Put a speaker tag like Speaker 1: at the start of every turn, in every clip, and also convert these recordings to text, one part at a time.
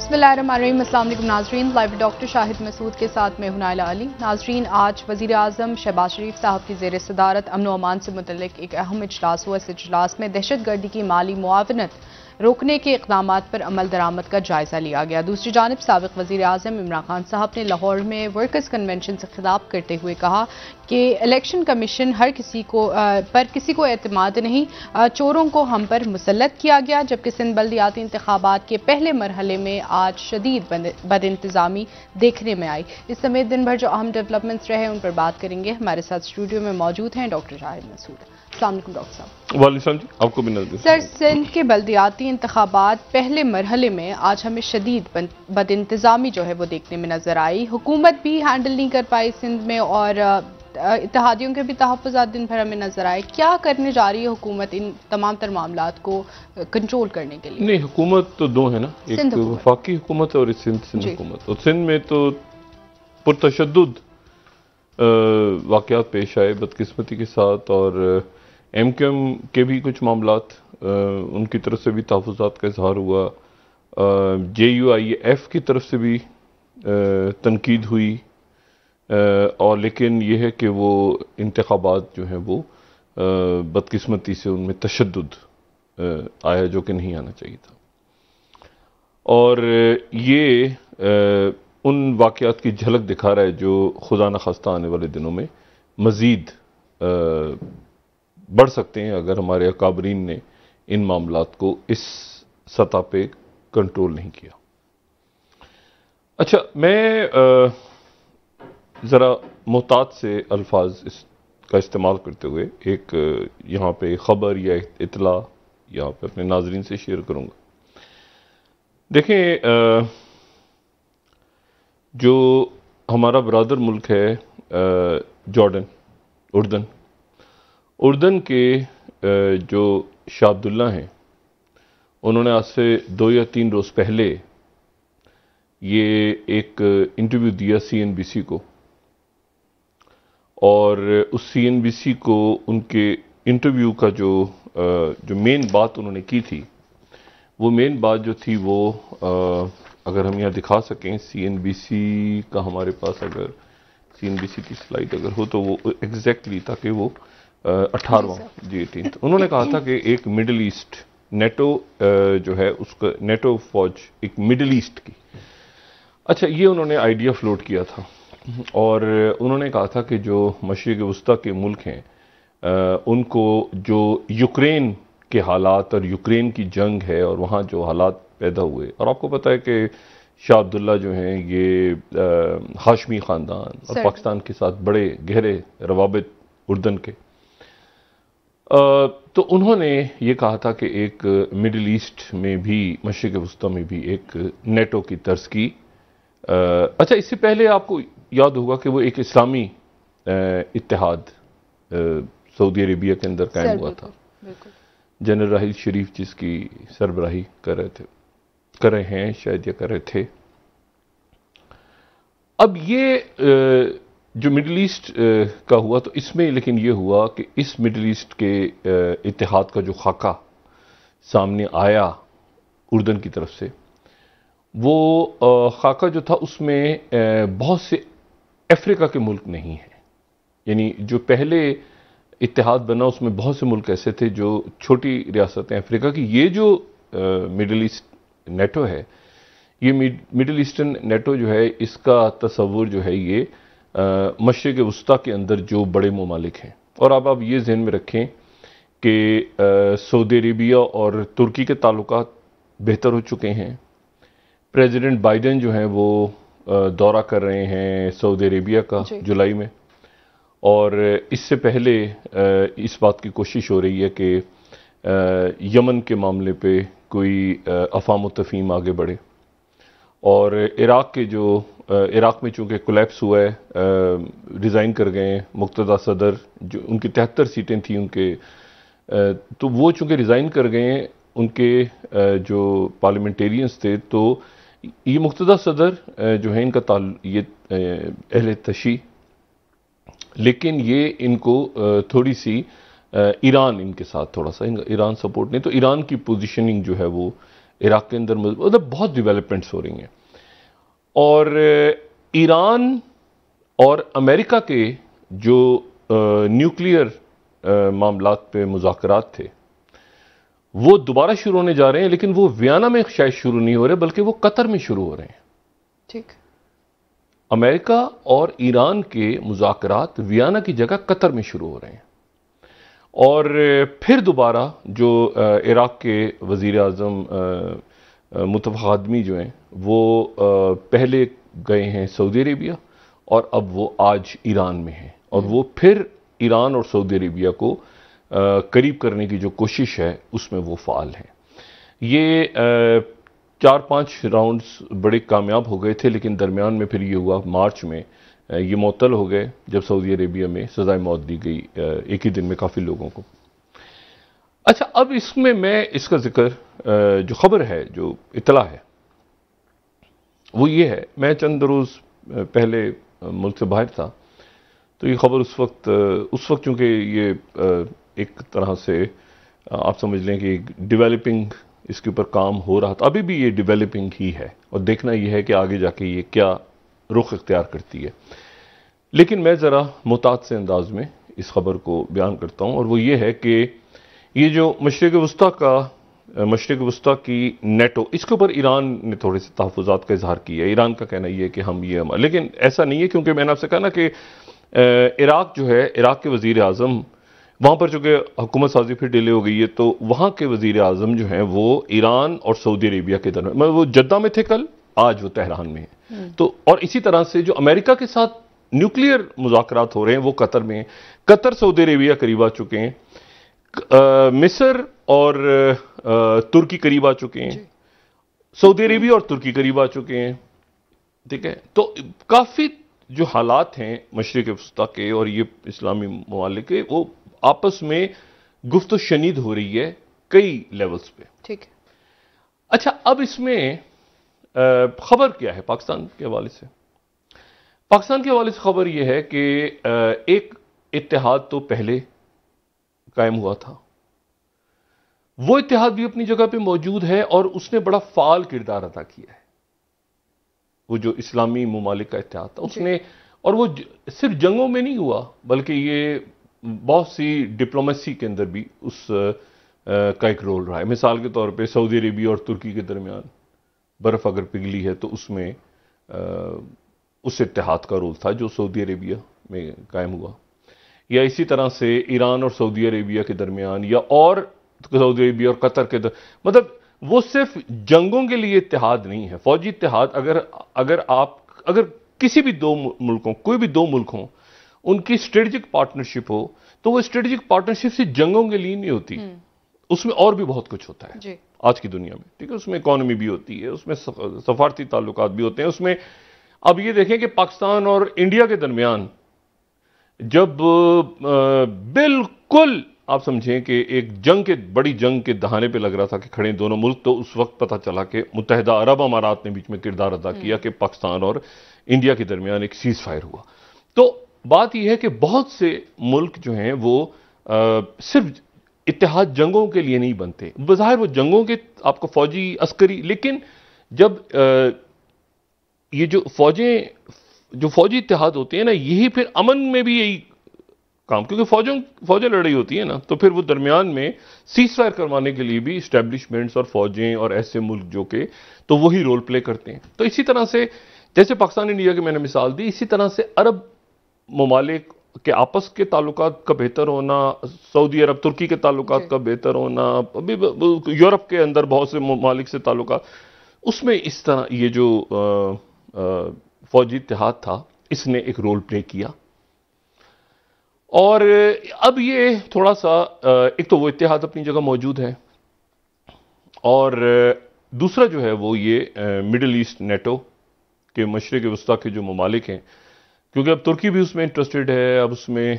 Speaker 1: बिस्मिल्लाहिर्रहमानिर्रहीम। अस्सलाम वालेकुम नाजरीन, लाइव डॉक्टर शाहिद मसूद के साथ मैं हूं नाइला अली। नाजरीन, आज वज़ीर आज़म शहबाज शरीफ साहब की ज़ेर सदारत अमन व अमान से मुतल्लिक एक अहम इजलास हुआ। इस इजलास में दहशत गर्दी की माली मुआवनत रोकने के इक़दामात पर अमल दरामद का जायजा लिया गया। दूसरी जानिब साबिक़ वज़ीर आज़म इमरान खान साहब ने लाहौर में वर्कर्स कन्वेंशन से खिताब करते हुए कहा कि इलेक्शन कमीशन हर किसी को एतमाद नहीं, चोरों को हम पर मुसल्लत किया गया। जबकि सिंध बल्दियाती इंतखाबात के पहले मरहले में आज शदीद बदइंतजामी देखने में आई। इस समेत दिन भर जो अहम डेवलपमेंट्स रहे उन पर बात करेंगे। हमारे साथ स्टूडियो में मौजूद हैं डॉक्टर शाहिद मसूद। अस्सलाम वालेकुम डॉक्टर साहब।
Speaker 2: वालेकुम जी, आपको भी नजर।
Speaker 1: सर, सिंध के बल्दियाती इंतखाबात पहले मरहले में आज हमें शदीद बदइंतजामी जो है वो देखने में नजर आई। हुकूमत भी हैंडल नहीं कर पाई सिंध में और इत्तेहादियों के भी तहफ़्फ़ुज़ात दिन भर हमें नजर आए। क्या करने जा रही है हुकूमत इन तमाम तर मामलात को कंट्रोल करने के लिए?
Speaker 2: नहीं, हुकूमत तो दो है ना, एक वफाकी हुकूमत और सिंध हुकूमत। और सिंध में तो पुरतशद्दुद वाक़यात पेश आए बदकिस्मती के साथ, और एमक्यूएम के भी कुछ मामलात उनकी तरफ से भी तहफ़्फ़ुज़ात का इजहार हुआ। JUIF की तरफ से भी तनकीद हुई, और लेकिन यह है कि वो इंतखाबात जो हैं वो बदकिस्मती से उनमें तशद्दुद आया जो कि नहीं आना चाहिए था। और ये उन वाक़यात की झलक दिखा रहा है जो खुदा न खास्ता आने वाले दिनों में मज़ीद बढ़ सकते हैं अगर हमारे अकाबरीन ने इन मामलात को इस सतह पे कंट्रोल नहीं किया। अच्छा, मैं ज़रा मोहतात से अल्फाज का इस्तेमाल करते हुए एक यहाँ पे ख़बर या इतला यहाँ पे अपने नाजरीन से शेयर करूँगा। देखें, जो हमारा बरादर मुल्क है जॉर्डन, उर्दन के जो शाह अब्दुल्ला हैं, उन्होंने आज से 2 या 3 रोज़ पहले ये एक इंटरव्यू दिया CNBC को, और उस CNBC को उनके इंटरव्यू का जो मेन बात उन्होंने की थी, वो मेन बात जो थी वो अगर हम यहाँ दिखा सकें CNBC का, हमारे पास अगर CNBC की स्लाइड अगर हो तो वो एग्जैक्टली, ताकि वो 18 उन्होंने कहा था कि एक मिडिल ईस्ट नेटो जो है उसका नेटो फौज एक मिडिल ईस्ट की, अच्छा, ये उन्होंने आइडिया फ्लोट किया था। और उन्होंने कहा था कि जो मशरिक़ वस्ता के मुल्क हैं उनको जो यूक्रेन के हालात और यूक्रेन की जंग है और वहाँ जो हालात पैदा हुए, और आपको पता है कि शाह अब्दुल्ला जो हैं ये हाशमी ख़ानदान और पाकिस्तान के साथ बड़े गहरे रवाबित उर्दन के, तो उन्होंने ये कहा था कि एक मिडिल ईस्ट में भी, मशरिक़ वस्ता में भी एक नेटो की तर्ज की। अच्छा, इससे पहले आपको याद होगा कि वो एक इस्लामी इत्तेहाद सऊदी अरेबिया के अंदर कायम हुआ था। जनरल राहिल शरीफ जिसकी सरबराही कर रहे हैं शायद, या कर रहे थे। अब ये जो मिडिल ईस्ट का हुआ, तो इसमें लेकिन ये हुआ कि इस मिडिल ईस्ट के इत्तेहाद का जो खाका सामने आया उर्दन की तरफ से, वो खाका जो था उसमें बहुत से अफ्रीका के मुल्क नहीं हैं। यानी जो पहले इत्तेहाद बना उसमें बहुत से मुल्क ऐसे थे जो छोटी रियासतें अफ्रीका की। ये जो मिडिल ईस्ट नेटो है, ये मिडिल ईस्टर्न नेटो जो है, इसका तस्वुर जो है ये मशरिक़ वस्ता के अंदर जो बड़े ममालिक हैं, और अब आप ये जहन में रखें कि सऊदी अरेबिया और तुर्की के ताल्लुकात बेहतर हो चुके हैं। प्रेसिडेंट बाइडेन जो हैं वो दौरा कर रहे हैं सऊदी अरेबिया का जुलाई में, और इससे पहले इस बात की कोशिश हो रही है कि यमन के मामले पे कोई अफ़ाम व तफ़हीम आगे बढ़े। और इराक़ में चूँकि कोलैप्स हुआ है, रिज़ाइन कर गए हैं मुक़्तदा सदर, जो उनकी 73 सीटें थी उनके, तो वो चूँकि रिज़ाइन कर गए हैं, उनके जो पार्लियामेंटेरियंस थे, तो ये मुक़्तदा सदर जो है इनका ये अहले तशी, लेकिन ये इनको थोड़ी सी ईरान इनके साथ थोड़ा सा ईरान सपोर्ट नहीं, तो ईरान की पोजीशनिंग जो है वो इराक के अंदर मतलब बहुत डेवलपमेंट्स हो रही हैं। और ईरान और अमेरिका के जो न्यूक्लियर मामलात पे मुज़ाकरात थे वो दोबारा शुरू होने जा रहे हैं, लेकिन वो वियना में शायद शुरू नहीं हो रहे बल्कि वो कतर में शुरू हो रहे हैं।
Speaker 1: ठीक।
Speaker 2: अमेरिका और ईरान के मुज़ाकरात वियना की जगह कतर में शुरू हो रहे हैं। और फिर दोबारा जो इराक के वज़ीर आज़म मुत्तफ़क़ आदमी जो हैं वो पहले गए हैं सऊदी अरेबिया और अब वो आज ईरान में हैं, और वो फिर ईरान और सऊदी अरेबिया को करीब करने की जो कोशिश है उसमें वो फ़ाल हैं। ये 4-5 राउंड्स बड़े कामयाब हो गए थे, लेकिन दरमियान में फिर ये हुआ मार्च में ये मुअत्तल हो गए जब सऊदी अरेबिया में सज़ाए मौत दी गई एक ही दिन में काफ़ी लोगों को। अच्छा, अब इसमें मैं इसका जिक्र जो खबर है, जो इतला है वो ये है, मैं चंद रोज़ पहले मुल्क से बाहर था तो ये खबर उस वक्त चूँकि ये एक तरह से आप समझ लें कि डेवलपिंग इसके ऊपर काम हो रहा था, अभी भी ये डेवलपिंग ही है और देखना ये है कि आगे जाके ये क्या रुख इख्तियार करती है। लेकिन मैं ज़रा मुताद से अंदाज में इस खबर को बयान करता हूँ, और वो ये है कि ये जो मशरिक़ वस्ता की नेटो, इसके ऊपर ईरान ने थोड़े से तहफ़्फ़ुज़ात का इजहार किया है। ईरान का कहना ये है कि हम ये लेकिन ऐसा नहीं है, क्योंकि मैंने आपसे कहा ना कि इराक जो है, इराक के वज़ीर आज़म वहाँ पर चूँकि हुकूमत साजी फिर डिले हो गई है, तो वहाँ के वज़ीर आज़म जो हैं वो ईरान और सऊदी अरेबिया के दरमियान, मतलब वो जद्दा में थे कल, आज वो तेहरान में है। तो और इसी तरह से जो अमेरिका के साथ न्यूक्लियर मुज़ाकरात हो रहे हैं वो कतर में हैं। कतर सऊदी अरेबिया करीब आ चुके हैं, मिस्र और तुर्की करीब आ चुके हैं, सऊदी अरेबिया और तुर्की करीब आ चुके हैं। ठीक है, तो काफ़ी जो हालात हैं मशरिक़ वस्ता के और ये इस्लामी ममालिक के, वो आपस में गुफ्त शनीद हो रही है कई लेवल्स पे।
Speaker 1: ठीक है।
Speaker 2: अच्छा, अब इसमें खबर क्या है पाकिस्तान के हवाले से? पाकिस्तान के हवाले से खबर यह है कि एक इत्तेहाद तो पहले कायम हुआ था, वो इत्तेहाद भी अपनी जगह पे मौजूद है और उसने बड़ा फाल किरदार अदा किया है। वो जो इस्लामी ममालिक का इत्तेहाद था उसने, और वो सिर्फ जंगों में नहीं हुआ बल्कि ये बहुत सी डिप्लोमेसी के अंदर भी उस का एक रोल रहा है। मिसाल के तौर पे सऊदी अरेबिया और तुर्की के दरमियान बर्फ़ अगर पिघली है तो उसमें उस इत्तेहाद का रोल था जो सऊदी अरेबिया में कायम हुआ, या इसी तरह से ईरान और सऊदी अरेबिया के दरमियान, या और सऊदी अरेबिया और कतर के मतलब वो सिर्फ जंगों के लिए इत्तेहाद नहीं है, फौजी इत्तेहाद। अगर किसी भी दो मुल्कों, कोई भी दो मुल्क हों, उनकी स्ट्रेटेजिक पार्टनरशिप हो तो वो स्ट्रेटेजिक पार्टनरशिप सिर्फ जंगों के लिए नहीं होती, उसमें और भी बहुत कुछ होता है आज की दुनिया में। ठीक है, उसमें इकोनॉमी भी होती है, उसमें सफारती ताल्लुकात भी होते हैं उसमें। अब ये देखें कि पाकिस्तान और इंडिया के दरमियान जब बिल्कुल आप समझें कि एक बड़ी जंग के दहाने पे लग रहा था कि खड़े दोनों मुल्क, तो उस वक्त पता चला कि मुत्तहिदा अरब अमारात ने बीच में किरदार अदा किया कि पाकिस्तान और इंडिया के दरमियान एक सीज फायर हुआ। तो बात यह है कि बहुत से मुल्क जो हैं वो सिर्फ इत्तेहाद जंगों के लिए नहीं बनते, बज़ाहिर वो जंगों के आपको फौजी अस्करी, लेकिन जब ये जो फौजी इत्तेहाद होते हैं ना, यही फिर अमन में भी यही काम, क्योंकि फौजें लड़ रही होती है ना, तो फिर वो दरमियान में सीज फायर करवाने के लिए भी इस्टेब्लिशमेंट्स और फौजें और ऐसे मुल्क जो के तो वही रोल प्ले करते हैं। तो इसी तरह से जैसे पाकिस्तान इंडिया की मैंने मिसाल दी, इसी तरह से अरब ममालिक के आपस के ताल्लुकात का बेहतर होना, सऊदी अरब तुर्की के ताल्लुकात का बेहतर होना, अभी यूरोप के अंदर बहुत से ममालिक से ताल्लुकात, उसमें इस तरह ये जो फौजी इत्तेहाद था इसने एक रोल प्ले किया। और अब ये थोड़ा सा एक तो वो इत्तेहाद अपनी जगह मौजूद है, और दूसरा जो है वो ये मिडिल ईस्ट नेटो के मशरिक़ वस्ता के जो ममालिक हैं, क्योंकि अब तुर्की भी उसमें इंटरेस्टेड है, अब उसमें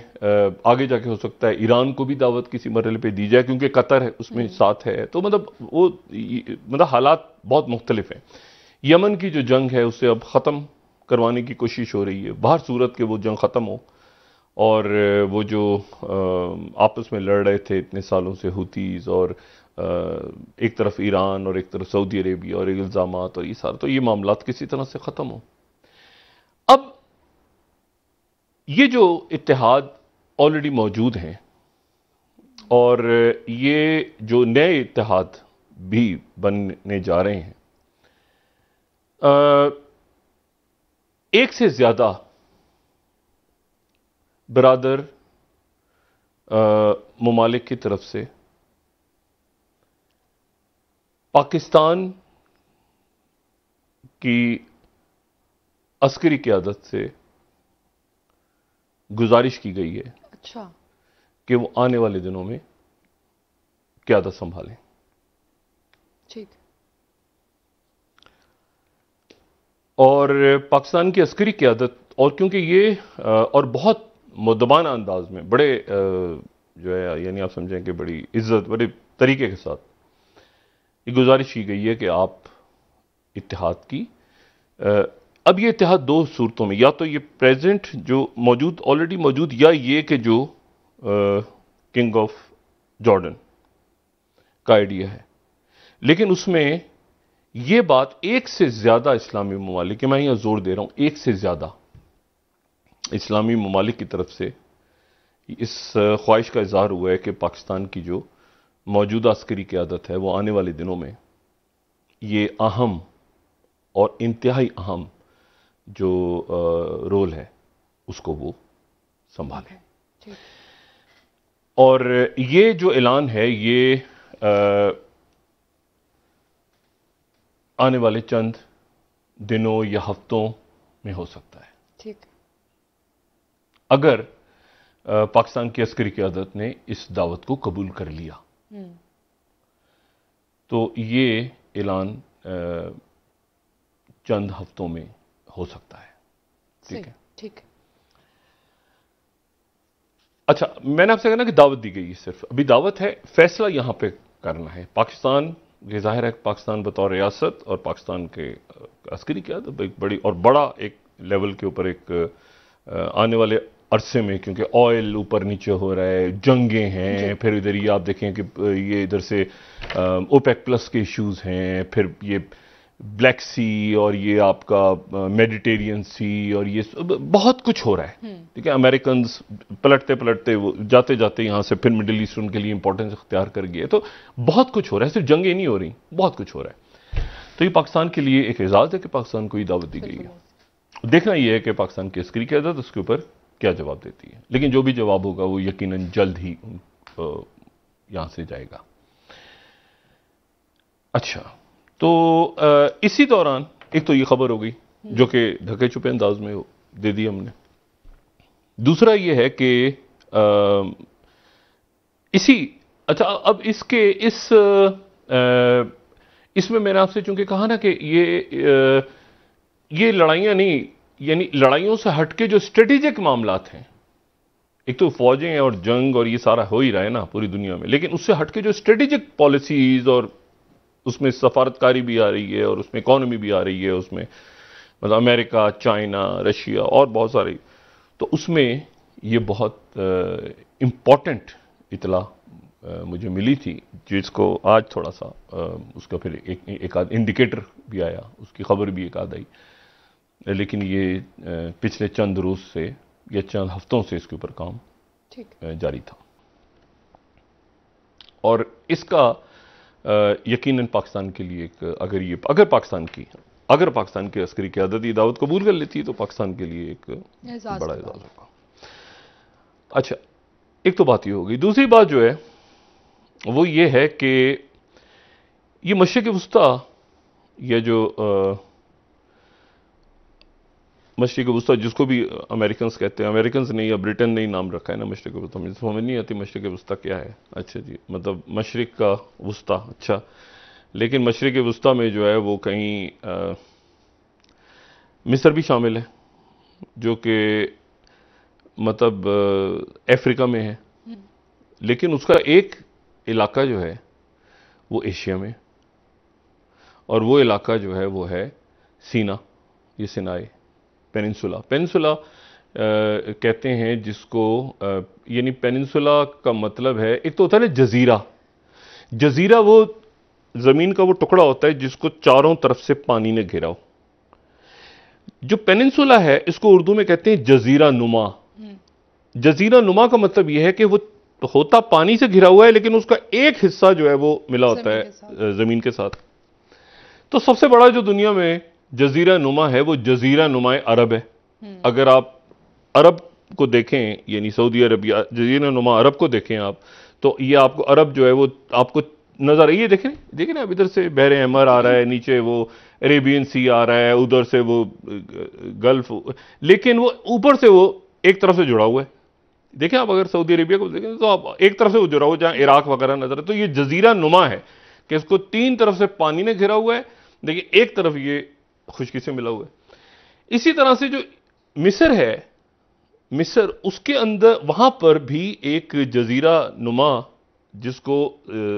Speaker 2: आगे जाके हो सकता है ईरान को भी दावत किसी मरहले पे दी जाए क्योंकि कतर है उसमें साथ है। तो मतलब हालात बहुत मुख्तलिफ हैं। यमन की जो जंग है उसे अब ख़त्म करवाने की कोशिश हो रही है, बाहर सूरत के वो जंग ख़त्म हो, और वो जो आपस में लड़ रहे थे इतने सालों से हुतीज़ और एक तरफ ईरान और एक तरफ सऊदी अरेबिया और इल्ज़ामात और ये सारा, तो ये मामलात किसी तरह से ख़त्म हो। अब ये जो इत्तेहाद ऑलरेडी मौजूद हैं और ये जो नए इत्तेहाद भी बनने जा रहे हैं, एक से ज़्यादा बरादर ममालिक की तरफ से पाकिस्तान की अस्करी क़यादत से गुजारिश की गई है
Speaker 1: अच्छा
Speaker 2: कि वो आने वाले दिनों में क़यादत संभालें।
Speaker 1: ठीक।
Speaker 2: और पाकिस्तान की अस्करी क़यादत, और क्योंकि ये और बहुत मुद्दबाना अंदाज में, बड़े जो है यानी आप समझें कि बड़ी इज्जत, बड़े तरीके के साथ ये गुजारिश की गई है कि आप इत्तेहाद की, अब ये इत्तेहाद दो सूरतों में, या तो ये प्रेजेंट जो मौजूद ऑलरेडी मौजूद, या ये कि जो किंग ऑफ जॉर्डन का आइडिया है। लेकिन उसमें यह बात एक से ज्यादा इस्लामी ममालिक, मैं यहां जोर दे रहा हूं, एक से ज्यादा इस्लामी ममालिक की तरफ से इस ख्वाहिश का इजहार हुआ है कि पाकिस्तान की जो मौजूदा अस्करी क़यादत है वो आने वाले दिनों में ये अहम और इंतहाई अहम जो रोल है उसको वो संभालें। और ये जो ऐलान है ये आने वाले चंद दिनों या हफ्तों में हो सकता है।
Speaker 1: ठीक।
Speaker 2: अगर पाकिस्तान की अस्करी क़यादत ने इस दावत को कबूल कर लिया तो ये ऐलान चंद हफ्तों में हो सकता है। ठीक है।
Speaker 1: ठीक।
Speaker 2: अच्छा, मैंने आपसे कहना कि दावत दी गई है, सिर्फ अभी दावत है, फैसला यहां पे करना है पाकिस्तान। ये जाहिर है पाकिस्तान बतौर रियासत और पाकिस्तान के अस्करी क़यादत एक बड़ी और बड़ा एक लेवल के ऊपर एक आने वाले अरसे में, क्योंकि ऑयल ऊपर नीचे हो रहा है, जंगें हैं, फिर इधर ये आप देखें कि ये इधर से ओपेक प्लस के इश्यूज हैं, फिर ये ब्लैक सी और ये आपका मेडिटेरियन सी और ये बहुत कुछ हो रहा है। ठीक है, अमेरिकन पलटते पलटते वो जाते जाते यहां से फिर मिडिल ईस्ट उनके लिए इंपॉर्टेंस इख्तियार कर गए, तो बहुत कुछ हो रहा है, सिर्फ जंगें नहीं हो रही, बहुत कुछ हो रहा है। तो ये पाकिस्तान के लिए एक एजाज है कि पाकिस्तान को ये दावत दी गई है। देखना यह है कि पाकिस्तान की अस्करी क़यादत उसके ऊपर क्या जवाब देती है, लेकिन जो भी जवाब होगा वो यकीनन जल्द ही यहां से जाएगा। अच्छा, तो इसी दौरान एक तो ये खबर हो गई जो कि ढके छुपे अंदाज में दे दी हमने। दूसरा ये है कि अच्छा, अब इसमें मैंने आपसे चूंकि कहा ना कि ये लड़ाइयां नहीं, यानी लड़ाइयों से हटके जो स्ट्रेटेजिक मामलात हैं, एक तो फौजें और जंग और ये सारा हो ही रहा है ना पूरी दुनिया में, लेकिन उससे हटके जो स्ट्रेटेजिक पॉलिसीज और उसमें सफारतकारी भी आ रही है और उसमें इकॉनमी भी आ रही है, उसमें मतलब अमेरिका, चाइना, रशिया और बहुत सारी, तो उसमें ये बहुत इंपॉर्टेंट इतला मुझे मिली थी, जिसको आज थोड़ा सा उसका फिर एक आध इंडिकेटर भी आया, उसकी खबर भी एक आध आई, लेकिन ये पिछले चंद रोज से या चंद हफ्तों से इसके ऊपर काम जारी था। और इसका यकीनन पाकिस्तान के लिए एक अगर पाकिस्तान की अस्करी क़यादत ये दावत कबूल कर लेती है तो पाकिस्तान के लिए एक बड़ा एजाज होगा। अच्छा, एक तो बात ये हो गई। दूसरी बात जो है वो ये है कि ये मशरिक़ वुस्ता, ये जो मशरिक़ वुस्ता जिसको भी अमेरिकन कहते हैं, अमेरिकन ने या ब्रिटेन ने ही नाम रखा है ना मशरिक़ वुस्ता, मुझे समझ नहीं आती मशरिक़ वुस्ता क्या है। अच्छा जी, मतलब मशरिक़ का वुस्ता, अच्छा, लेकिन मशरिक़ वुस्ता में जो है वो कहीं मिस्र भी शामिल है जो कि मतलब अफ्रीका में है, लेकिन उसका एक इलाका जो है वो एशिया में, और वो इलाका जो है वो है सीना, ये सिनाई पेनिनसुला कहते हैं जिसको, यानी पेनिनसुला का मतलब है, एक तो होता है ना जजीरा, जजीरा वो जमीन का वो टुकड़ा होता है जिसको चारों तरफ से पानी ने घेरा हो। जो पेनिनसुला है इसको उर्दू में कहते हैं जजीरा नुमा। जजीरा नुमा का मतलब यह है कि वो होता पानी से घिरा हुआ है लेकिन उसका एक हिस्सा जो है वो मिला होता है जमीन के साथ। तो सबसे बड़ा जो दुनिया में जजीरा नुमा है वो जजीरा नुमाए अरब है। अगर आप अरब को देखें यानी सऊदी अरब या जजीरा नुमा अरब को देखें आप, तो ये आपको अरब जो है वो आपको नजर, ये देखें ना, अब इधर से बहर अहमर आ रहा है, नीचे वो अरेबियन सी आ रहा है, उधर से वो गल्फ, लेकिन वो ऊपर से वो एक तरफ से जुड़ा हुआ है। देखें आप अगर सऊदी अरेबिया को देखें तो आप एक तरफ से वो जुड़ा हुआ जहां इराक वगैरह नजर है, तो ये जजीरा नुमा है कि इसको तीन तरफ से पानी ने घिरा हुआ है, देखिए एक तरफ ये खुशकी से मिला हुआ है। इसी तरह से जो मिस्र है, मिस्र उसके अंदर वहां पर भी एक जजीरा नुमा जिसको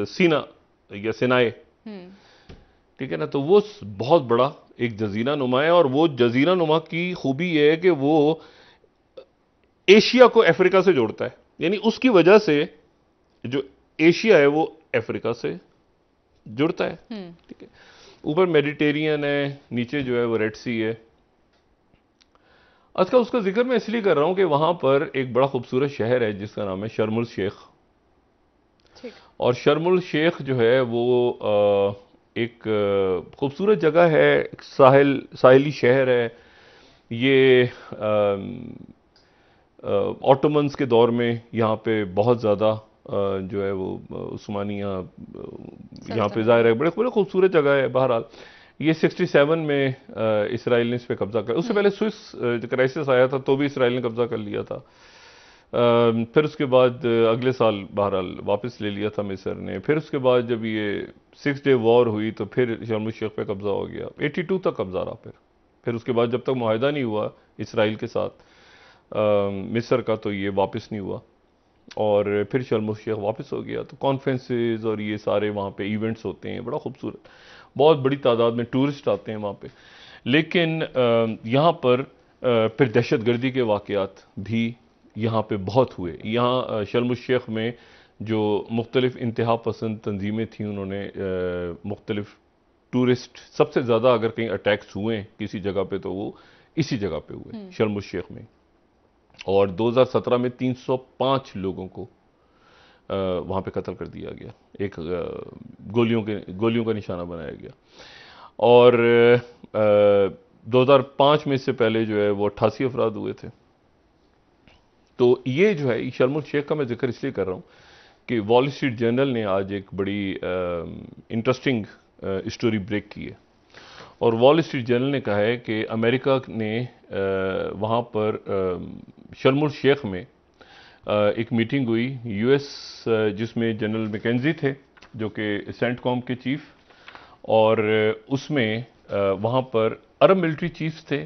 Speaker 2: सीना या सिनाए, ठीक है ना, तो वो बहुत बड़ा एक जजीरा नुमा है। और वो जजीरा नुमा की खूबी यह है कि वो एशिया को अफ्रीका से जोड़ता है, यानी उसकी वजह से जो एशिया है वो अफ्रीका से जुड़ता है, ठीक है। ऊपर मेडिटेरियन है, नीचे जो है वो रेड सी है। अच्छा, उसका जिक्र मैं इसलिए कर रहा हूं कि वहां पर एक बड़ा खूबसूरत शहर है जिसका नाम है शर्मुल शेख। और शर्मुल शेख जो है वो एक खूबसूरत जगह है, साहिली शहर है। ये ऑटोमन्स के दौर में यहाँ पे बहुत ज़्यादा जो है वो उस्मानिया यहाँ पे ज़ाहिर है, बड़े खूबसूरत जगह है। बहरहाल ये 67 में इसराइल ने इस पर कब्जा कर, उससे पहले स्विस क्राइसिस आया था तो भी इसराइल ने कब्जा कर लिया था। फिर उसके बाद अगले साल बहरहाल वापस ले लिया था मिस्र ने। फिर उसके बाद जब ये 6 डे वॉर हुई तो फिर शर्म शेख पे कब्जा हो गया, 82 तक कब्जा रहा। फिर उसके बाद जब तक मुआहदा नहीं हुआ इसराइल के साथ मिस्र का, तो ये वापस नहीं हुआ और फिर शर्म शेख वापस हो गया। तो कॉन्फ्रेंसेस और ये सारे वहाँ पे इवेंट्स होते हैं, बड़ा खूबसूरत, बहुत बड़ी तादाद में टूरिस्ट आते हैं वहाँ पे। लेकिन यहाँ पर फिर दहशतगर्दी के वाक़यात भी यहाँ पे बहुत हुए। यहाँ शर्म शेख में जो मुख्तलिफ इंतहा पसंद तंजीमें थीं, उन्होंने मुख्तलिफ टूरिस्ट, सबसे ज़्यादा अगर कहीं अटैक्स हुए किसी जगह पे तो वो इसी जगह पे हुए शर्म शेख में। और 2017 में 305 लोगों को वहाँ पे कत्ल कर दिया गया, एक गोलियों का निशाना बनाया गया। और 2005 में इससे पहले जो है वो 88 अफराद हुए थे। तो ये जो है शर्म शेख का मैं जिक्र इसलिए कर रहा हूँ कि वॉल स्ट्रीट जर्नल ने आज एक बड़ी इंटरेस्टिंग स्टोरी ब्रेक की है। और वॉल स्ट्रीट जर्नल ने कहा है कि अमेरिका ने वहाँ पर शर्म शेख में एक मीटिंग हुई यूएस, जिसमें जनरल मैकेंजी थे जो कि सेंटकॉम के चीफ, और उसमें वहाँ पर अरब मिलिट्री चीफ्स थे,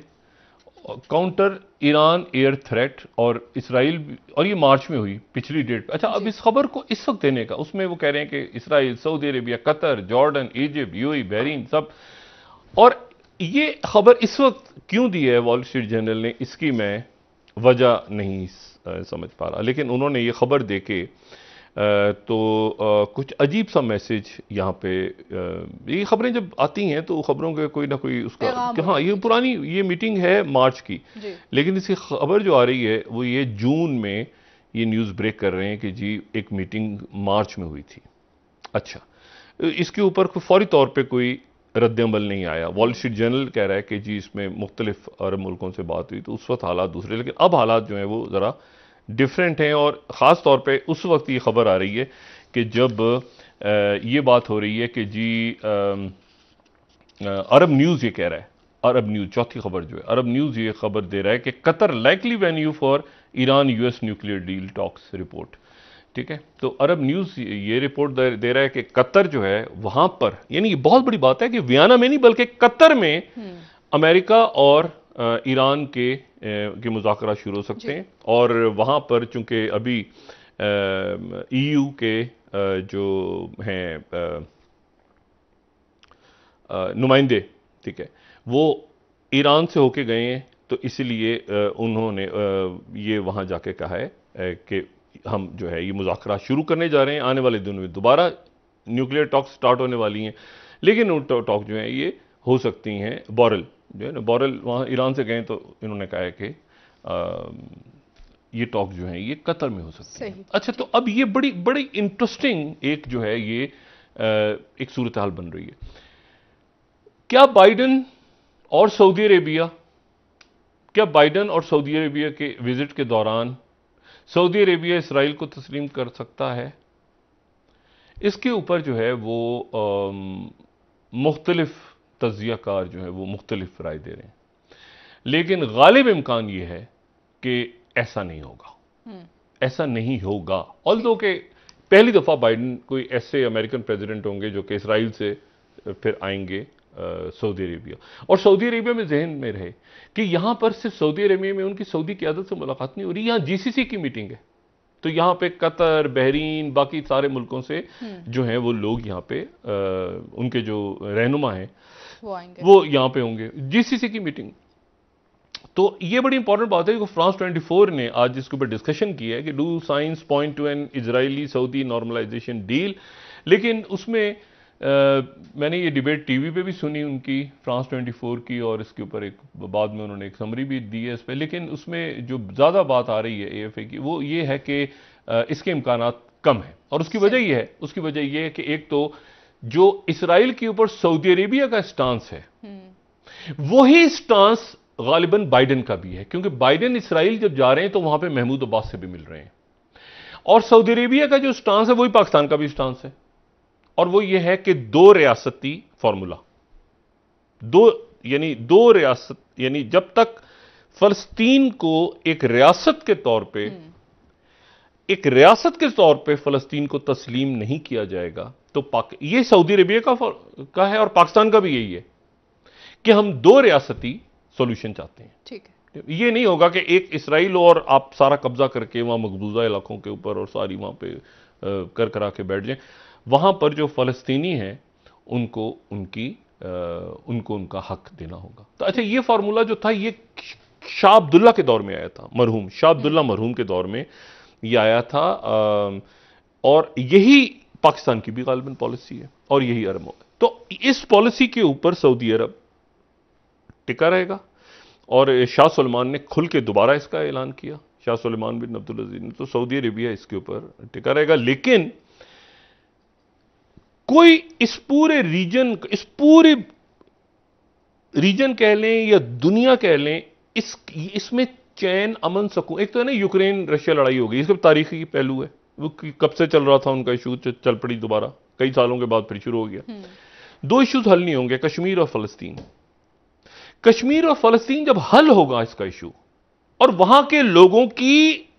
Speaker 2: काउंटर ईरान एयर थ्रेट और इसराइल, और ये मार्च में हुई पिछली डेट। अच्छा, अब इस खबर को इस वक्त देने का, उसमें वो कह रहे हैं कि Israel, Saudi Arabia, Qatar, Jordan, Egypt, UAE, Bahrain सब, और ये खबर इस वक्त क्यों दी है वॉल स्ट्रीट जर्नल ने, इसकी मैं वजह नहीं समझ पा रहा। लेकिन उन्होंने ये खबर देके तो कुछ अजीब सा मैसेज यहाँ पे, ये खबरें जब आती हैं तो खबरों के कोई ना कोई उसका, हाँ ये पुरानी ये मीटिंग है मार्च की, लेकिन इसकी खबर जो आ रही है वो ये जून में ये न्यूज़ ब्रेक कर रहे हैं कि जी एक मीटिंग मार्च में हुई थी। अच्छा, इसके ऊपर फौरी तौर पर कोई रद्द-ए-अमल नहीं आया। वॉल स्ट्रीट जर्नल कह रहा है कि जी इसमें मुख्तलिफ अरब मुल्कों से बात हुई तो उस वक्त हालात दूसरे, लेकिन अब हालात जो हैं वो ज़रा डिफरेंट हैं। और ख़ास तौर पे उस वक्त ये खबर आ रही है कि जब ये बात हो रही है कि जी अरब न्यूज़ ये कह रहा है, अरब न्यूज़ चौथी खबर जो है, अरब न्यूज़ ये खबर दे रहा है कि Qatar likely venue for Iran US nuclear deal talks report. ठीक है, तो अरब न्यूज़ ये रिपोर्ट दे रहा है कि कतर जो है वहां पर, यानी ये बहुत बड़ी बात है कि वियना में नहीं बल्कि कतर में अमेरिका और ईरान के मुज़ाकरा शुरू हो सकते हैं। और वहां पर चूंकि अभी ईयू के जो हैं नुमाइंदे, ठीक है, वो ईरान से होके गए हैं, तो इसलिए उन्होंने ये वहां जाके कहा है कि हम जो है ये मुज़ाकरा शुरू करने जा रहे हैं, आने वाले दिनों में दोबारा न्यूक्लियर टॉक्स स्टार्ट होने वाली हैं, लेकिन उन टॉक जो है ये हो सकती हैं। बोरेल जो है ना, बोरेल वहाँ ईरान से गए तो इन्होंने कहा है कि ये टॉक जो है ये कतर में हो सकती है। अच्छा, तो अब ये बड़ी बड़ी इंटरेस्टिंग एक जो है ये एक सूरत हाल बन रही है। क्या बाइडेन और सऊदी अरेबिया के विजिट के दौरान सऊदी अरेबिया इसराइल को तस्लीम कर सकता है? इसके ऊपर जो है वो मुख्तलिफ तज्जियाकार जो है वो मुख्तलिफ राय दे रहे हैं, लेकिन गालिब इम्कान ये है कि ऐसा नहीं होगा। ऑल्दो के पहली दफा बाइडेन कोई ऐसे अमेरिकन प्रेसिडेंट होंगे जो कि इसराइल से फिर आएंगे सऊदी अरेबिया, और सऊदी अरेबिया में जहन में रहे कि यहां पर सिर्फ सऊदी अरेबिया में उनकी सऊदी क़यादत से मुलाकात नहीं हो रही, यहां जीसीसी की मीटिंग है, तो यहां पे कतर, बहरीन, बाकी सारे मुल्कों से जो हैं वो लोग यहां पे उनके जो रहनुमा हैं वो यहां पे होंगे, जीसीसी की मीटिंग। तो ये बड़ी इंपॉर्टेंट बात है कि फ्रांस 24 ने आज इसके ऊपर डिस्कशन किया है कि do signs point to an Israeli Saudi normalization deal, लेकिन उसमें मैंने ये डिबेट टीवी पे भी सुनी उनकी, फ्रांस 24 की, और इसके ऊपर एक बाद में उन्होंने एक समरी भी दी है इस पर, लेकिन उसमें जो ज़्यादा बात आ रही है एएफए की वो ये है कि इसके इम्कानात कम है, और उसकी वजह ये है कि एक तो जो इसराइल के ऊपर सऊदी अरेबिया का स्टांस है वही स्टांस गालिबन बाइडेन का भी है, क्योंकि बाइडेन इसराइल जब जा रहे हैं तो वहां पे महमूद अब्बास से भी मिल रहे हैं, और सऊदी अरेबिया का जो स्टांस है वही पाकिस्तान का भी स्टांस है, और वो ये है कि दो रियासती फॉर्मूला, दो रियासत, यानी जब तक फलस्तीन को एक रियासत के तौर पे फलस्तीन को तस्लीम नहीं किया जाएगा तो ये सऊदी अरेबिया का है और पाकिस्तान का भी यही है कि हम दो रियासती सॉल्यूशन चाहते हैं।
Speaker 1: ठीक है,
Speaker 2: ये नहीं होगा कि एक इसराइल और आप सारा कब्जा करके वहां मकबूजा इलाकों के ऊपर और सारी वहां पे करा के बैठ जाएं। वहां पर जो फलस्तीनी हैं उनको उनका हक देना होगा। तो अच्छा, ये फार्मूला जो था ये शाह अब्दुल्ला के दौर में आया था, मरहूम शाह अब्दुल्ला मरहूम के दौर में ये आया था, और यही पाकिस्तान की भी गालिबन पॉलिसी है और यही अरब। तो इस पॉलिसी के ऊपर सऊदी अरब टिका रहेगा, और शाह सलमान ने खुल के दोबारा इसका ऐलान किया, शाह सलमान बिन अब्दुल अजीज ने, तो सऊदी अरेबिया इसके ऊपर टिका रहेगा। लेकिन कोई इस पूरे रीजन कह लें या दुनिया कह लें, इसमें चैन, अमन, सुकून, एक तो है ना यूक्रेन रशिया लड़ाई हो गई, इसका तारीखी पहलू है, वो कब से चल रहा था उनका इशू, चल पड़ी दोबारा कई सालों के बाद फिर शुरू हो गया। दो इश्यूज हल नहीं होंगे, कश्मीर और फलस्तीन जब हल होगा इसका इशू, और वहां के लोगों की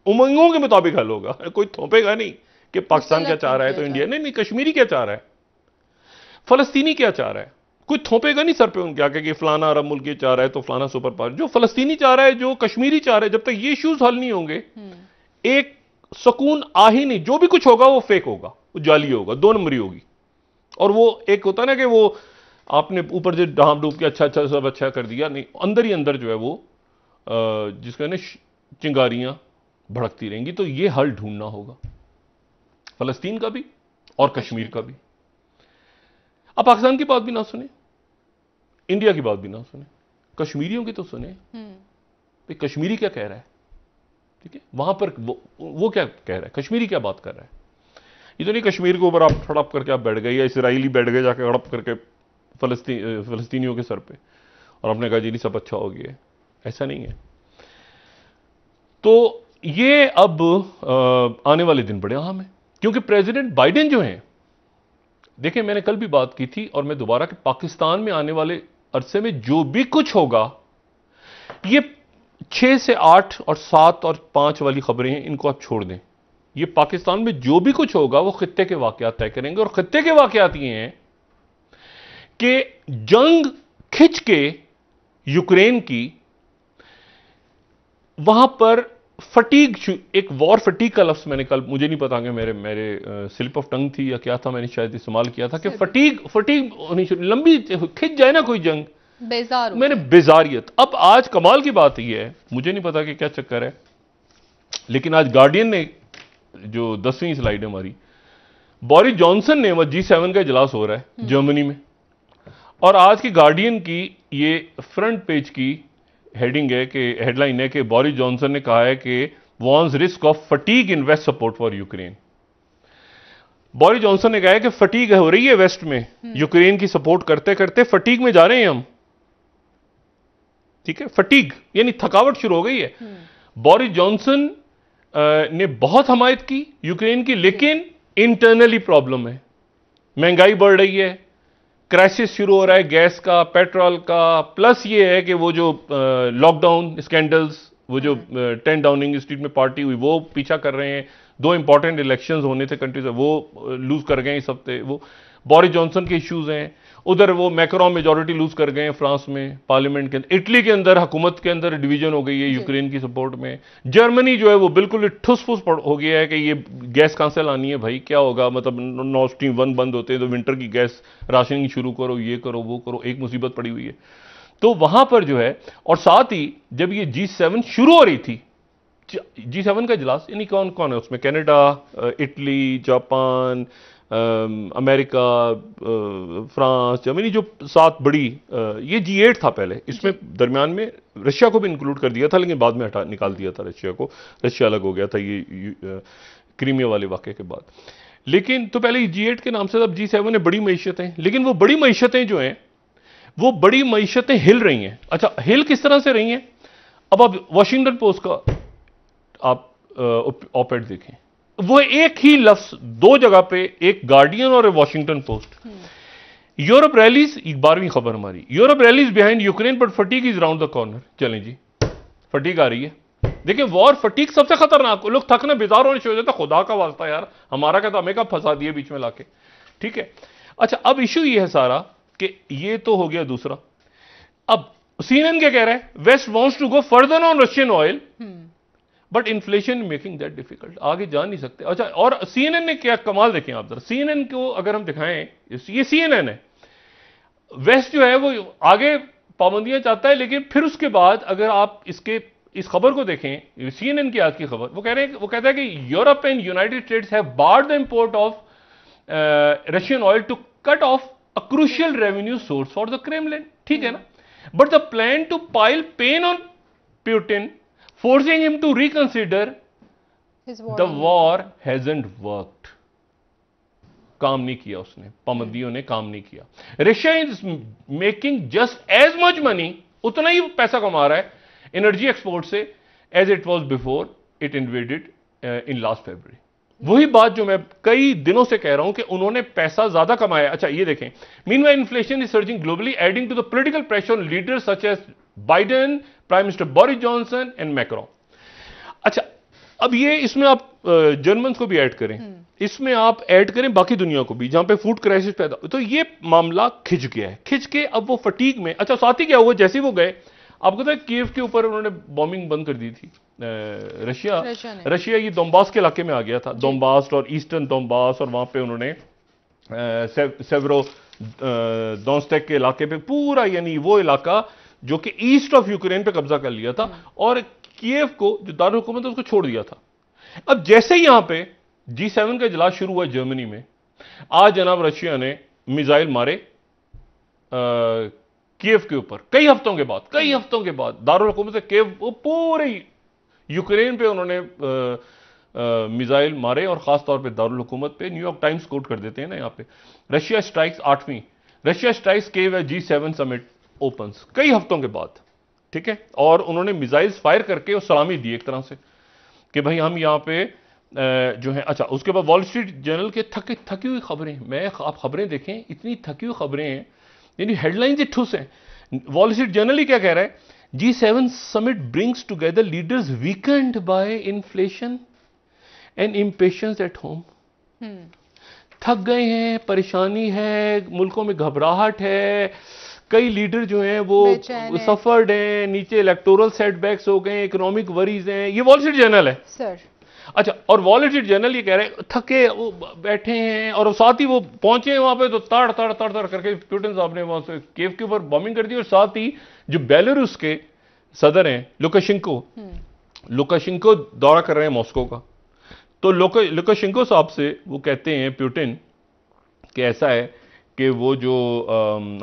Speaker 2: उमंगों के मुताबिक हल होगा, कोई थोपेगा नहीं कि पाकिस्तान क्या चाह रहा है तो इंडिया नहीं, कश्मीरी क्या चाह रहा है, फलस्तीनी क्या चाह रहा है, कोई थोपेगा नहीं सर पे उनके आके कि फलाना अरब मुल्क ये चाह रहा है तो फलाना सुपर पावर, जो फलस्तीनी चाह रहा है, जो कश्मीरी चाह रहा है, जब तक ये इश्यूज हल नहीं होंगे एक सुकून आ ही नहीं। जो भी कुछ होगा वो फेक होगा, वो जाली होगा, दो नंबरी होगी, और वो एक होता ना कि वो आपने ऊपर से ढांप डूब के अच्छा सब अच्छा कर दिया, नहीं, अंदर ही अंदर जो है वो जिसका ना चिंगारियां भड़कती रहेंगी। तो ये हल ढूंढना होगा, फलस्तीन का भी और कश्मीर का भी। अब पाकिस्तान की बात भी ना सुने, इंडिया की बात भी ना सुने, कश्मीरियों की तो सुने, भाई कश्मीरी क्या कह रहा है, ठीक है, वहां पर वो क्या कह रहा है, कश्मीरी क्या बात कर रहा है। ये तो नहीं कश्मीर के ऊपर आप हड़प करके आप बैठ गए, या इसराइली बैठ गए जाके हड़प करके फलस्तीनियों के सर पे, और आपने कहा जी नहीं सब अच्छा हो गया, ऐसा नहीं है। तो ये अब आने वाले दिन बड़े अहम हैं, क्योंकि प्रेसिडेंट बाइडेन जो हैं, देखिए मैंने कल भी बात की थी और मैं दोबारा कि पाकिस्तान में आने वाले अरसे में जो भी कुछ होगा, ये 6 से 8 और 7 और 5 वाली खबरें हैं, इनको आप छोड़ दें। ये पाकिस्तान में जो भी कुछ होगा वो खित्ते के वाकयात तय करेंगे, और खित्ते के वाकयात ये हैं कि जंग खिंच के यूक्रेन की, वहां पर फटीग, एक वॉर फटीग का लफ्ज मैंने कल, मुझे नहीं पता कि मेरे स्लिप ऑफ टंग थी या क्या था, मैंने शायद इस्तेमाल किया था कि फटीग होनी शुरू, लंबी खिंच जाए ना कोई जंग, मैंने बेजारियत। अब आज कमाल की बात यह है, मुझे नहीं पता कि क्या चक्कर है, लेकिन आज गार्डियन ने जो 10वीं स्लाइड है हमारी, बोरिस जॉनसन ने वो G7 का इजलास हो रहा है जर्मनी में, और आज की गार्डियन की ये फ्रंट पेज की हेडिंग है कि हेडलाइन है कि बोरिस जॉनसन ने कहा है कि warns risk of fatigue in west support for Ukraine. Boris Johnson ने कहा है कि फटीग हो रही है वेस्ट में, यूक्रेन की सपोर्ट करते करते फटीग में जा रहे हैं हम। ठीक है, फटीग यानी थकावट शुरू हो गई है। बोरिस जॉनसन ने बहुत हमायत की यूक्रेन की, लेकिन इंटरनली प्रॉब्लम है, महंगाई बढ़ रही है, क्राइसिस शुरू हो रहा है गैस का, पेट्रोल का, प्लस ये है कि वो जो लॉकडाउन स्कैंडल्स, वो जो 10 डाउनिंग स्ट्रीट में पार्टी हुई वो पीछा कर रहे हैं, 2 इंपॉर्टेंट इलेक्शंस होने थे कंट्री से, वो लूज कर गए इस हफ्ते, वो बोरिस जॉनसन के इश्यूज हैं। उधर वो मैक्रोन मेजॉरिटी लूज कर गए हैं फ्रांस में पार्लियामेंट के अंदर, इटली के अंदर हुकूमत के अंदर डिवीजन हो गई है यूक्रेन की सपोर्ट में, जर्मनी जो है वो बिल्कुल ठुस फुस हो गया है कि ये गैस कहां से लानी है भाई, क्या होगा, मतलब नॉर्थ स्ट्रीम 1 बंद होते हैं तो विंटर की गैस राशनिंग शुरू करो, ये करो वो करो, एक मुसीबत पड़ी हुई है। तो वहां पर जो है, और साथ ही जब ये G7 शुरू हो रही थी, G7 का इजलास यानी कौन कौन है उसमें, Canada, Italy, Japan, America, France, Germany, जो 7 बड़ी, ये G8 था पहले, इसमें दरमियान में रशिया को भी इंक्लूड कर दिया था, लेकिन बाद में निकाल दिया था रशिया को, रशिया अलग हो गया था ये क्रीमिया वाले वाक़े के बाद। लेकिन तो पहले G8 के नाम से, अब G7 है बड़ी मईशतें, लेकिन वो बड़ी मईशतें जो हैं वो बड़ी मईशतें हिल रही हैं। अच्छा, हिल किस तरह से रही हैं? अब आप वॉशिंगटन पोस्ट का आप ऑपेड देखें, वो एक ही लफ्ज 2 जगह पे, एक गार्डियन और वॉशिंगटन पोस्ट। यूरोप रैलीज, 12वीं खबर हमारी, Europe rallies behind Ukraine but fatigue is round the corner. चलें जी, फटीग आ रही है। देखिए, वॉर फटीग सबसे खतरनाक, लोग थकने बेजार होने शुरू हो जाते, खुदा का वास्ता यार हमारा क्या, तो हमें कब फंसा दिया बीच में लाके। ठीक है, अच्छा, अब इशू ये है सारा कि ये तो हो गया दूसरा। अब CNN क्या कह रहा है, west wants to go further on Russian oil but inflation making that difficult, आगे जा नहीं सकते। अच्छा, और CNN ने क्या कमाल देखें आप जरा, CNN को अगर हम दिखाएं, ये CNN है, वेस्ट जो है वो आगे पाबंदियां चाहता है, लेकिन फिर उसके बाद अगर आप इस खबर को देखें, CNN की आज की खबर, वो कहता है कि Europe and United States have barred the import of Russian oil to cut off a crucial revenue source for the Kremlin. ठीक है ना, but the plan to pile pain on Putin, forcing him to reconsider the war hasn't worked. काम नहीं किया उसने, पाबंदियों ने काम नहीं किया। Russia is making just as much money, उतना ही पैसा कमा रहा है एनर्जी एक्सपोर्ट से, as it was before it invaded in last February. वही बात जो मैं कई दिनों से कह रहा हूं कि उन्होंने पैसा ज्यादा कमाया। अच्छा, ये देखें, meanwhile inflation is surging globally, adding to the political pressure on leaders such as Biden, prime minister Boris Johnson and Macron. अच्छा, अब ये इसमें आप जर्मन्स को भी ऐड करें, इसमें आप ऐड करें बाकी दुनिया को भी, जहां पे फूड क्राइसिस पैदा, तो ये मामला खिंच गया है, खिंच के अब वो फटीग में। अच्छा, साथ ही क्या हुआ, जैसे ही वो गए, आपको पता है कीव के ऊपर उन्होंने बॉम्बिंग बंद कर दी थी, रशिया ये दोनबास के इलाके में आ गया था, दोनबास और ईस्टर्न दोनबास, और वहां पे उन्होंने सेवरो दोनेत्स्क के इलाके पे पूरा, यानी वो इलाका जो कि ईस्ट ऑफ यूक्रेन पे कब्जा कर लिया था, और कीव को जो दारुल हुकूमत है उसको छोड़ दिया था। अब जैसे ही यहां पे G7 का इजलास शुरू हुआ जर्मनी में, आज जनाब रशिया ने मिसाइल मारे कीव के ऊपर, कई हफ्तों के बाद दारुल हुकूमत से कीव, वो पूरे यूक्रेन पे उन्होंने मिसाइल मारे, और खासतौर पे दारुल हुकूमत पे। न्यूयॉर्क टाइम्स कोट कर देते हैं ना यहाँ पे, रशिया स्ट्राइक्स 8वीं, Russia strikes Kyiv as G7 summit opens, कई हफ्तों के बाद। ठीक है, और उन्होंने मिसाइल्स फायर करके और सलामी दी एक तरह से कि भाई हम यहाँ पे जो है। अच्छा, उसके बाद वॉल स्ट्रीट जर्नल के थकी हुई खबरें, आप खबरें देखें, इतनी थकी हुई खबरें हैं, यानी हेडलाइंस ठुस हैं। वॉल स्ट्रीट जर्नल ही क्या कह रहा है, G7 summit brings together leaders weakened by inflation and impatience at home. थक गए हैं, परेशानी है, मुल्कों में घबराहट है, कई लीडर जो हैं वो सफर्ड हैं, नीचे इलेक्टोरल सेटबैक्स हो गए, इकोनॉमिक वरीज हैं। ये वॉल स्ट्रीट जर्नल है सर। अच्छा, और वॉल स्ट्रीट जर्नल ये कह रहे हैं थके वो बैठे हैं, और साथ ही वो पहुंचे हैं वहां पे तो तड़ करके पुतिन साहब ने वहां से कीव के ऊपर बॉम्बिंग कर दी, और साथ ही जो बेलारूस के सदर हैं लुकाशेंको दौरा कर रहे हैं मॉस्को का। तो लुकाशेंको साहब से वो कहते हैं पुतिन कि ऐसा है कि वो जो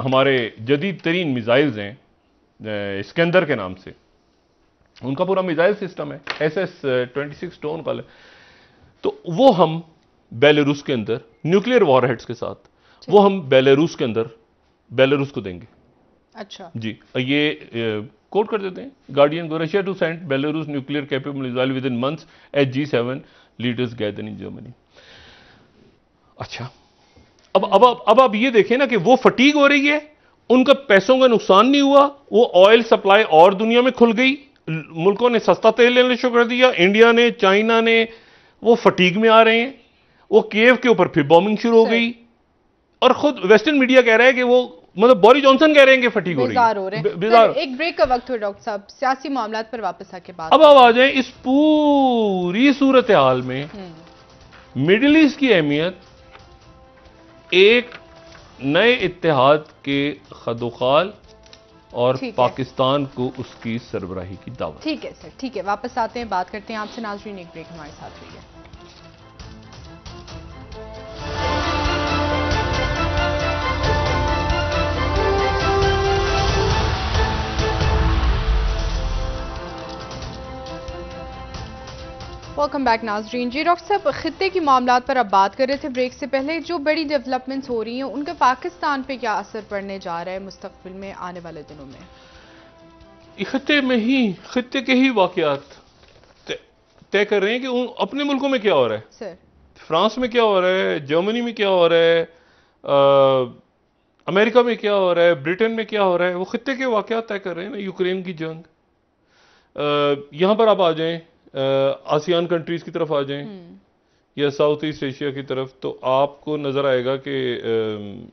Speaker 2: हमारे जदीद तरीन मिसाइल्स हैं स्कंदर के नाम से, उनका पूरा मिसाइल सिस्टम है SS-26 टोन का, तो वो हम बेलारूस के अंदर न्यूक्लियर वॉरहेड्स के साथ वो हम बेलारूस के अंदर बेलारूस को देंगे।
Speaker 1: अच्छा
Speaker 2: जी, ये कोट कर देते हैं गार्डियन को, Russia to send Belarus nuclear capable missile with in months as G7 leaders gather in Germany. अच्छा, अब आप ये देखें ना कि वो फटीग हो रही है, उनका पैसों का नुकसान नहीं हुआ, वो ऑयल सप्लाई और दुनिया में खुल गई, मुल्कों ने सस्ता तेल लेना शुरू कर दिया, इंडिया ने, चाइना ने, वो फटीग में आ रहे हैं, वो कीव के ऊपर फिर बॉम्बिंग शुरू हो गई, और खुद वेस्टर्न मीडिया कह रहा है कि वो, मतलब बोरिस जॉनसन कह रहे हैं कि फटीग हो रही है।
Speaker 1: एक ब्रेक का वक्त हो डॉक्टर साहब, सियासी मामलात पर वापस आके बात।
Speaker 2: अब आप आ जाएं इस पूरी सूरत हाल में मिडिल ईस्ट की अहमियत, एक नए इत्तेहाद के खदोखाल और पाकिस्तान को उसकी सरबराही की दावत।
Speaker 1: ठीक है सर, ठीक है, वापस आते हैं, बात करते हैं आपसे। नाज़रीन, एक ब्रेक हमारे साथ रहिए। वेलकम बैक नाज़रीन। जी डॉक्टर साहब, खित्ते की मामलात पर अब बात कर रहे थे ब्रेक से पहले, जो बड़ी डेवलपमेंट्स हो रही हैं उनका पाकिस्तान पे क्या असर पड़ने जा रहा है मुस्तकबिल में, आने वाले दिनों में?
Speaker 2: खित्ते में ही, खित्ते के ही वाकयात तय कर रहे हैं कि अपने मुल्कों में क्या हो रहा है।
Speaker 1: सर,
Speaker 2: फ्रांस में क्या हो रहा है, जर्मनी में क्या हो रहा है, अमेरिका में क्या हो रहा है, ब्रिटेन में क्या हो रहा है, वो खित्ते के वाकयात तय कर रहे हैं ना। यूक्रेन की जंग, यहां पर आप आ जाएं, आसियान कंट्रीज की तरफ आ जाएं या साउथ ईस्ट एशिया की तरफ, तो आपको नजर आएगा कि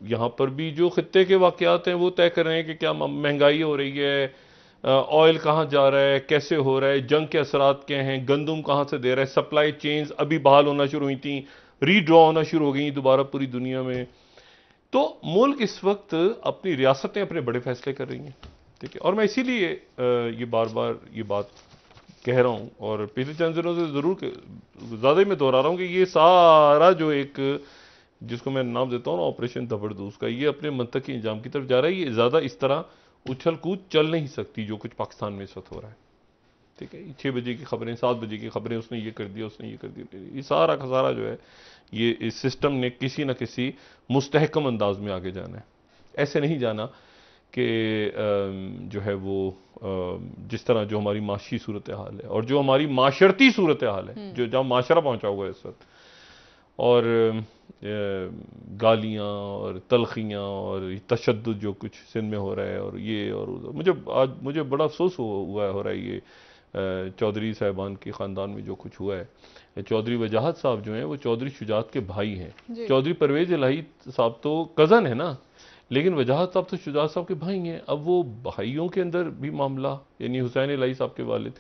Speaker 2: यहां पर भी जो खित्ते के वाकयात हैं वो तय कर रहे हैं कि क्या महंगाई हो रही है, ऑयल कहां जा रहा है, कैसे हो रहा है, जंग के असरात क्या हैं, गंदम कहां से दे रहा है, सप्लाई चेन्स अभी बहाल होना शुरू हुई थी, रीड्रॉ होना शुरू हो गई दोबारा पूरी दुनिया में। तो मुल्क इस वक्त अपनी रियासतें अपने बड़े फैसले कर रही हैं, ठीक है। और मैं इसीलिए ये बार बार ये बात कह रहा हूं, और पिछले चंद दिनों से जरूर ज्यादा ही मैं दोहरा रहा हूं कि ये सारा जो एक, जिसको मैं नाम देता हूं ना ऑपरेशन जबरदस्त का, ये अपने मंतकी इंजाम की तरफ जा रहा है। ये ज्यादा इस तरह उछल कूद चल नहीं सकती जो कुछ पाकिस्तान में इस वक्त हो रहा है, ठीक है। 6 बजे की खबरें, 7 बजे की खबरें, उसने ये कर दिया, उसने ये कर दिया, ये सारा का सारा जो है, ये इस सिस्टम ने किसी ना किसी मुस्तहकम अंदाज में आगे जाना है। ऐसे नहीं जाना कि जो है वो जिस तरह जो हमारी माशी सूरत हाल है और जो हमारी माशरती सूरत हाल है, जो जहाँ माशरा पहुंचा हुआ है इस वक्त, और गालियाँ और तलखियाँ और तशद्दुद जो कुछ सिंध में हो रहा है, और ये और उधर, मुझे बड़ा अफसोस हुआ हो रहा है ये चौधरी साहिबान के ख़ानदान में जो कुछ हुआ है। चौधरी वजाहत साहब जो हैं वो चौधरी शुजात के भाई हैं। चौधरी परवेज इलाही साहब तो कज़न है ना, लेकिन वजाहत साहब तो शुजात साहब के भाई हैं। अब वो भाइयों के अंदर भी मामला, यानी हुसैन इलाही साहब के वालिद,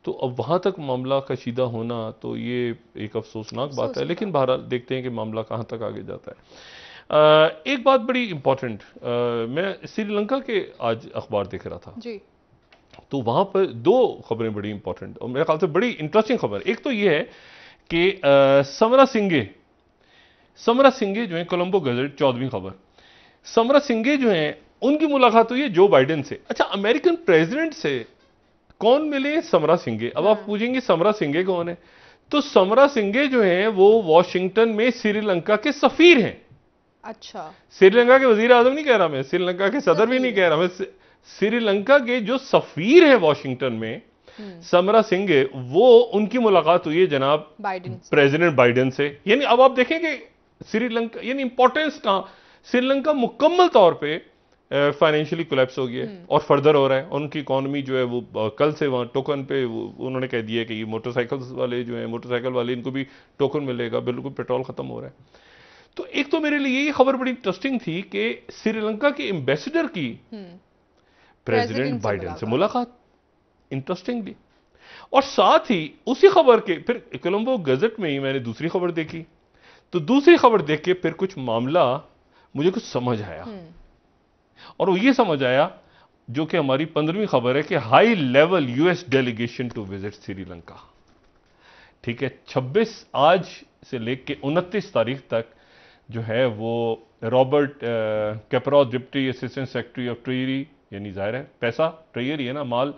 Speaker 2: तो अब वहाँ तक मामला कशीदा होना, तो ये एक अफसोसनाक बात है। लेकिन बहरहाल देखते हैं कि मामला कहाँ तक आगे जाता है। एक बात बड़ी इंपॉर्टेंट, मैं श्रीलंका के आज अखबार देख रहा था
Speaker 1: जी, तो
Speaker 2: वहाँ पर 2 खबरें बड़ी इंपॉर्टेंट और मेरे ख्याल से बड़ी इंटरेस्टिंग खबर। एक तो ये है कि समरा सिंगे जो है, कोलंबो गजट 14वीं खबर, समरा सिंगे जो हैं उनकी मुलाकात हुई है जो बाइडेन से। अच्छा, अमेरिकन प्रेसिडेंट से कौन मिले? समरा सिंगे। अब आप पूछेंगे समरा सिंगे कौन है, तो समरा सिंगे जो हैं वो वॉशिंगटन में श्रीलंका के सफीर हैं।
Speaker 1: अच्छा,
Speaker 2: श्रीलंका के वजीर आजम नहीं कह रहा मैं, श्रीलंका के सदर भी नहीं कह रहा मैं, श्रीलंका के जो सफीर हैं वॉशिंगटन में, समरा सिंगे, वो उनकी मुलाकात हुई है जनाब प्रेसिडेंट बाइडेन से। यानी अब आप देखें कि श्रीलंका, यानी इंपॉर्टेंस कहां, श्रीलंका मुकम्मल तौर पे फाइनेंशियली कोलैप्स हो गया है और फर्दर हो रहा है। उनकी इकोनॉमी जो है वो कल से वहां टोकन पे उन्होंने कह दिया कि ये मोटरसाइकिल वाले जो हैं, मोटरसाइकिल वाले, इनको भी टोकन मिलेगा, बिल्कुल पेट्रोल खत्म हो रहा है। तो एक तो मेरे लिए ये खबर बड़ी इंटरेस्टिंग थी कि श्रीलंका के एम्बेसडर की प्रेसिडेंट बाइडेन से मुलाकात, इंटरेस्टिंगली। और साथ ही उसी खबर के फिर कोलंबो गजट में ही मैंने दूसरी खबर देखी, तो दूसरी खबर देख के फिर कुछ मामला मुझे कुछ समझ आया, और वो ये समझ आया जो कि हमारी 15वीं खबर है कि high level US delegation to visit Sri Lanka, ठीक है, 26 आज से लेकर 29 तारीख तक जो है वो Robert Kaproth deputy assistant secretary of treasury, यानी जाहिर है पैसा ट्रेजरी है ना, माल,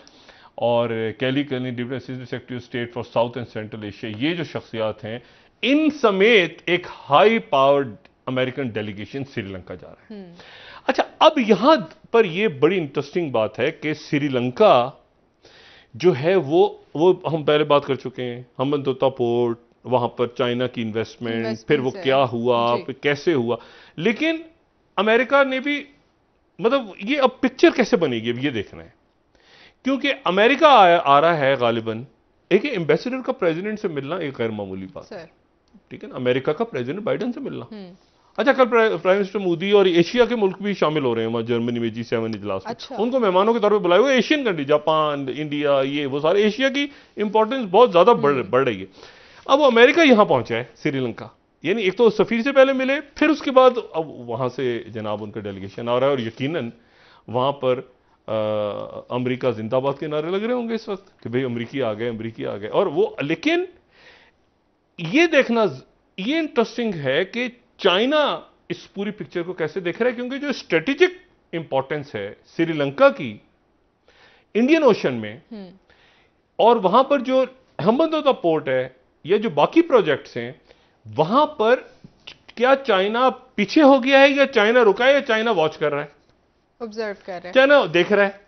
Speaker 2: और Kelly Kearney deputy assistant secretary of state for south and central Asia, ये जो शख्सियात हैं इन समेत एक high powered American delegation Sri Lanka जा रहा है। अच्छा, अब यहां पर यह बड़ी इंटरेस्टिंग बात है कि श्रीलंका जो है वो हम पहले बात कर चुके हैं, हम्बनतोटा पोर्ट, वहां पर चाइना की इन्वेस्टमेंट, फिर वो क्या हुआ, फिर कैसे हुआ, लेकिन अमेरिका ने भी, मतलब ये अब पिक्चर कैसे बनेगी अब ये देखना है, क्योंकि अमेरिका आ रहा है गालिबन। एक एम्बेसडर का प्रेसिडेंट से मिलना एक गैर मामूली बात है, ठीक है ना, अमेरिका का प्रेसिडेंट बाइडेन से मिलना। अच्छा, कल प्राइम मिनिस्टर मोदी और एशिया के मुल्क भी शामिल हो रहे हैं वहां जर्मनी में G7 इजलास में। अच्छा। उनको मेहमानों के तौर पे बुलाए हुए एशियन कंट्री, जापान, इंडिया, ये वो सारे एशिया की इंपॉर्टेंस बहुत ज्यादा बढ़ रही है। अब वो अमेरिका यहां पहुंचा है श्रीलंका, यानी एक तो सफीर से पहले मिले, फिर उसके बाद अब वहां से जनाब उनका डेलीगेशन आ रहा है, और यकीनन वहां पर अमेरिका जिंदाबाद के नारे लग रहे होंगे इस वक्त कि भाई अमेरिकी आ गए, अमेरिकी आ गए। और वो, लेकिन ये देखना ये इंटरेस्टिंग है कि चाइना इस पूरी पिक्चर को कैसे देख रहा है, क्योंकि जो स्ट्रेटेजिक इंपॉर्टेंस है श्रीलंका की इंडियन ओशन में, और वहां पर जो हम्बनतोटा पोर्ट है या जो बाकी प्रोजेक्ट्स हैं, वहां पर क्या चाइना पीछे हो गया है, या चाइना रुका है, या चाइना वॉच कर रहा है,
Speaker 1: ऑब्जर्व कर रहा है,
Speaker 2: चाइना देख रहा है।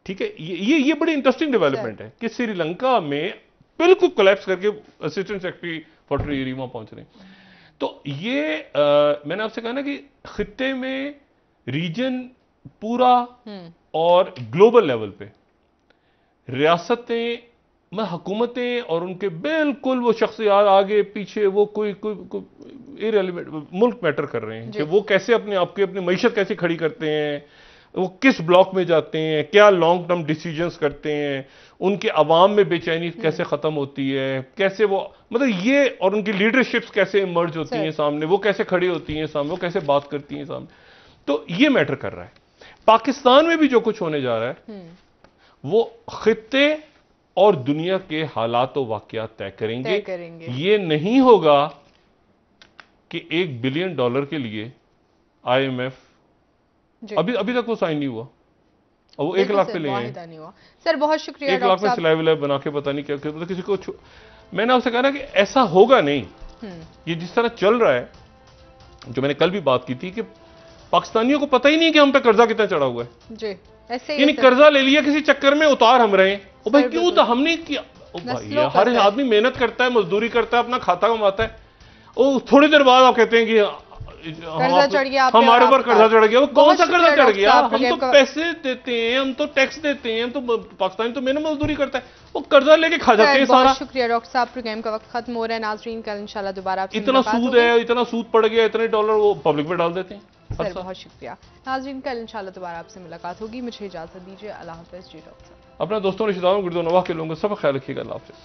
Speaker 2: ठीक है, ये बड़ी इंटरेस्टिंग डेवलपमेंट है कि श्रीलंका में बिल्कुल कोलैप्स करके असिस्टेंट सेक्रेटरी फॉर ट्रेजरी वहां पहुंच रहे हैं। तो ये मैंने आपसे कहा ना कि खित्ते में, रीजन पूरा और ग्लोबल लेवल पे रियासतें, हुकूमतें और उनके बिल्कुल वो शख्सियात आगे पीछे, वो कोई इररिलेवेंट मुल्क मैटर कर रहे हैं कि वो कैसे अपनी मईशत कैसे खड़ी करते हैं, वो किस ब्लॉक में जाते हैं, क्या लॉन्ग टर्म डिसीजंस करते हैं, उनके अवाम में बेचैनी कैसे खत्म होती है, कैसे वो, मतलब ये, और उनकी लीडरशिप्स कैसे इमर्ज होती हैं सामने, वो कैसे खड़ी होती हैं सामने, वो कैसे बात करती हैं सामने, तो ये मैटर कर रहा है। पाकिस्तान में भी जो कुछ होने जा रहा है वो खित्ते और दुनिया के हालात व वाकयात तय करेंगे। ये नहीं होगा कि $1 बिलियन के लिए IMF, अभी तक वो साइन नहीं हुआ, और वो 1 लाख पे ले आए।
Speaker 1: सर बहुत शुक्रिया।
Speaker 2: 1 लाख में स्लैब बना के पता नहीं क्या, मतलब किसी को मैंने आपसे कहा ना कि ऐसा होगा नहीं। ये जिस तरह चल रहा है, जो मैंने कल भी बात की थी कि पाकिस्तानियों को पता ही नहीं कि हम पे कर्जा कितना चढ़ा हुआ है जी, ऐसे यानी कर्जा ले लिया किसी चक्कर में, उतार हम रहे हैं। ओ भाई क्यों, तो हमने किया, हर आदमी मेहनत करता है, मजदूरी करता है, अपना खाता कमाता है, वो थोड़ी देर बाद आप कहते हैं कि
Speaker 1: कर्जा चढ़ गया,
Speaker 2: हमारे ऊपर कर्जा चढ़ गया। वो कौन सा कर्जा चढ़ गया? हम तो पैसे देते हैं, हम तो टैक्स देते हैं, हम तो पाकिस्तानी तो मेहनत मजदूरी करता है, वो कर्जा लेके खा जाते हैं सारा।
Speaker 1: शुक्रिया डॉक्टर साहब, प्रोग्राम का वक्त खत्म हो रहा है। नाजरीन कल इंशाल्लाह दोबारा आपसे
Speaker 2: इतना सूद है, इतना सूद पड़ गया, इतने डॉलर वो पब्लिक पे डाल देते हैं।
Speaker 1: सर बहुत शुक्रिया। नाजरीन कल इंशाल्लाह दोबारा आपसे मुलाकात होगी, मुझे इजाजत दीजिए, अल्लाह हाफिज़ जी। डॉक्टर साहब
Speaker 2: अपना दोस्तों, रिश्तेदारों, गुर्दो नवाह के लोगों का सब ख्याल रखिएगा। अल्लाह हाफिज़।